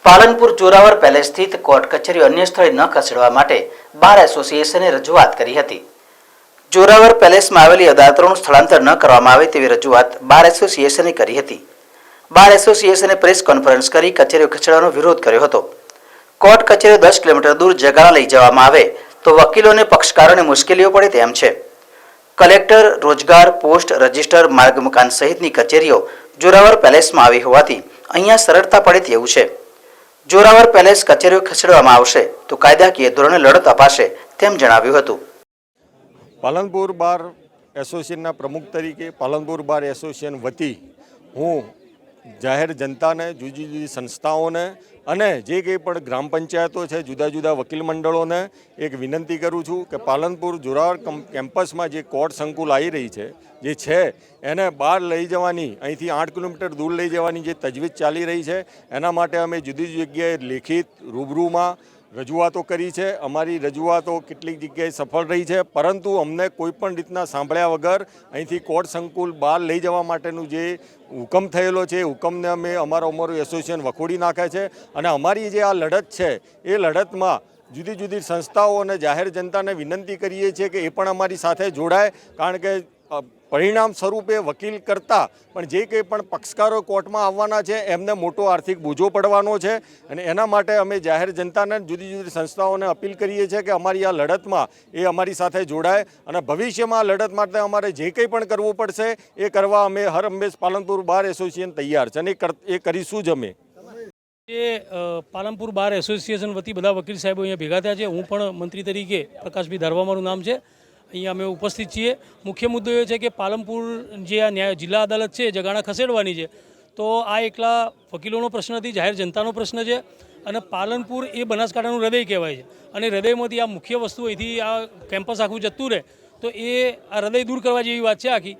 Palanpur Zorawar palace સ્થિત court કચેરીઓ અન્ય સ્થળે ન ખસેડવા માટે બાર એસોસિએશને રજૂઆત કરી હતી। જોરાવર પેલેસમાં આવેલી અદાલતોનું સ્થળાંતર ન કરવામાં આવે તેવી રજૂઆત બાર એસોસિએશને કરી હતી। બાર એસોસિએશને પ્રેસ કોન્ફરન્સ કરી કચેરીઓ ખસેડવાનો વિરોધ કર્યો હતો। કોર્ટ કચેરીઓ 10 કિલોમીટર દૂર જગાણા લઈ જવામાં આવે તો વકીલોને પક્ષકારોને મુશ્કેલીઓ પડે તેમ છે। કલેક્ટર, રોજગાર, પોસ્ટ, રજિસ્ટર, માર્ગ મકાન સહિતની કચેરીઓ જોરાવર પેલેસમાં આવી હોવાથી અહીંયા સરળતા પડે તેવું છે। જોરાવર પેલેસ કચેરીઓ ખસેડવામાં આવશે તો કાયદાકીય ધોરણે લડત અપાશે તેમ જણાવ્યું હતું। પાલનપુર બાર એસોસિએશનના પ્રમુખ તરીકે પાલનપુર બાર એસોસિએશન વતી હું જાહેર જનતાને, જુદી જુદી સંસ્થાઓને અને જે કંઈ પણ ગ્રામ પંચાયતો છે, જુદા જુદા વકીલ મંડળોને એક વિનંતી કરું છું કે પાલનપુર જોરાવર કેમ્પસમાં જે કોર્ટ સંકુલ આવી રહી છે એને બહાર લઈ જવાની, અહીંથી 8 કિલોમીટર દૂર લઈ જવાની જે તજવીજ ચાલી રહી છે એના માટે અમે જુદી જુદી જગ્યાએ લેખિત, રૂબરૂમાં રજૂઆતો કરી છે। અમારી રજૂઆતો કેટલીક જગ્યાએ સફળ રહી છે, પરંતુ અમને કોઈપણ રીતના સાંભળ્યા વગર અહીંથી કોર્ટ સંકુલ બહાર લઈ જવા માટેનું જે હુકમ થયેલો છે એ હુકમને અમે અમારું એસોસિએશન વખોડી નાખે છે। અને અમારી જે આ લડત છે એ લડતમાં જુદી જુદી સંસ્થાઓ અને જાહેર જનતાને વિનંતી કરીએ છીએ કે એ પણ અમારી સાથે જોડાય, કારણ કે પરિણામ સ્વરૂપે વકીલ કરતાં પણ જે કંઈ પણ પક્ષકારો કોર્ટમાં આવવાના છે એમને મોટો આર્થિક બોજો પડવાનો છે। અને એના માટે અમે જાહેર જનતાને, જુદી જુદી સંસ્થાઓને અપીલ કરીએ છીએ કે અમારી આ લડતમાં એ અમારી સાથે જોડાય અને ભવિષ્યમાં આ લડત માટે અમારે જે કંઈ પણ કરવું પડશે એ કરવા અમે હર હંમેશ પાલનપુર બાર એસોસિએશન તૈયાર છે અને એ કરીશું જ અમે। પાલનપુર બાર એસોસિએશન વતી બધા વકીલ સાહેબો અહીંયા ભેગા થયા છે। હું પણ મંત્રી તરીકે પ્રકાશભાઈ ધારવા મારું નામ છે, અહીંયા અમે ઉપસ્થિત છીએ। મુખ્ય મુદ્દો એ છે કે પાલનપુર જે આ જિલ્લા અદાલત છે જગાણા ખસેડવાની છે, તો આ એકલા વકીલોનો પ્રશ્ન નથી, જાહેર જનતાનો પ્રશ્ન છે। અને પાલનપુર એ બનાસકાંઠાનું હૃદય કહેવાય છે અને હૃદયમાંથી આ મુખ્ય વસ્તુ અહીંથી આ કેમ્પસ આખું જતું રહે તો એ આ હૃદય દૂર કરવા જેવી વાત છે આખી।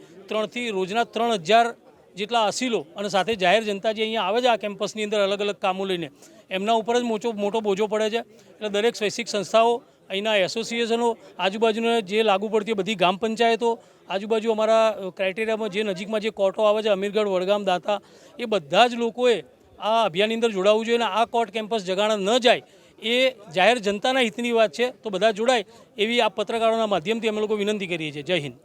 રોજના 3000 જેટલા અસીલો અને સાથે જાહેર જનતા જે અહીંયા આવે છે આ કેમ્પસની અંદર અલગ અલગ કામો લઈને, એમના ઉપર જ મોટો બોજો પડે છે। એટલે દરેક સ્વૈચ્છિક સંસ્થાઓ, અહીંના એસોસિએશનો, આજુબાજુના જે લાગુ પડતી બધી ગ્રામ પંચાયતો, આજુબાજુ અમારા ક્રાઇટેરિયામાં જે નજીકમાં જે કોર્ટો આવે છે, અમીરગઢ, વડગામ, દાંતા, એ બધા જ લોકોએ આ અભિયાનની અંદર જોડાવવું જોઈએ અને આ કોર્ટ કેમ્પસ જગાણા ન જાય એ જાહેર જનતાના હિતની વાત છે। તો બધા જોડાય એવી આ પત્રકારોના માધ્યમથી અમે લોકો વિનંતી કરીએ છીએ। જય હિન્દ।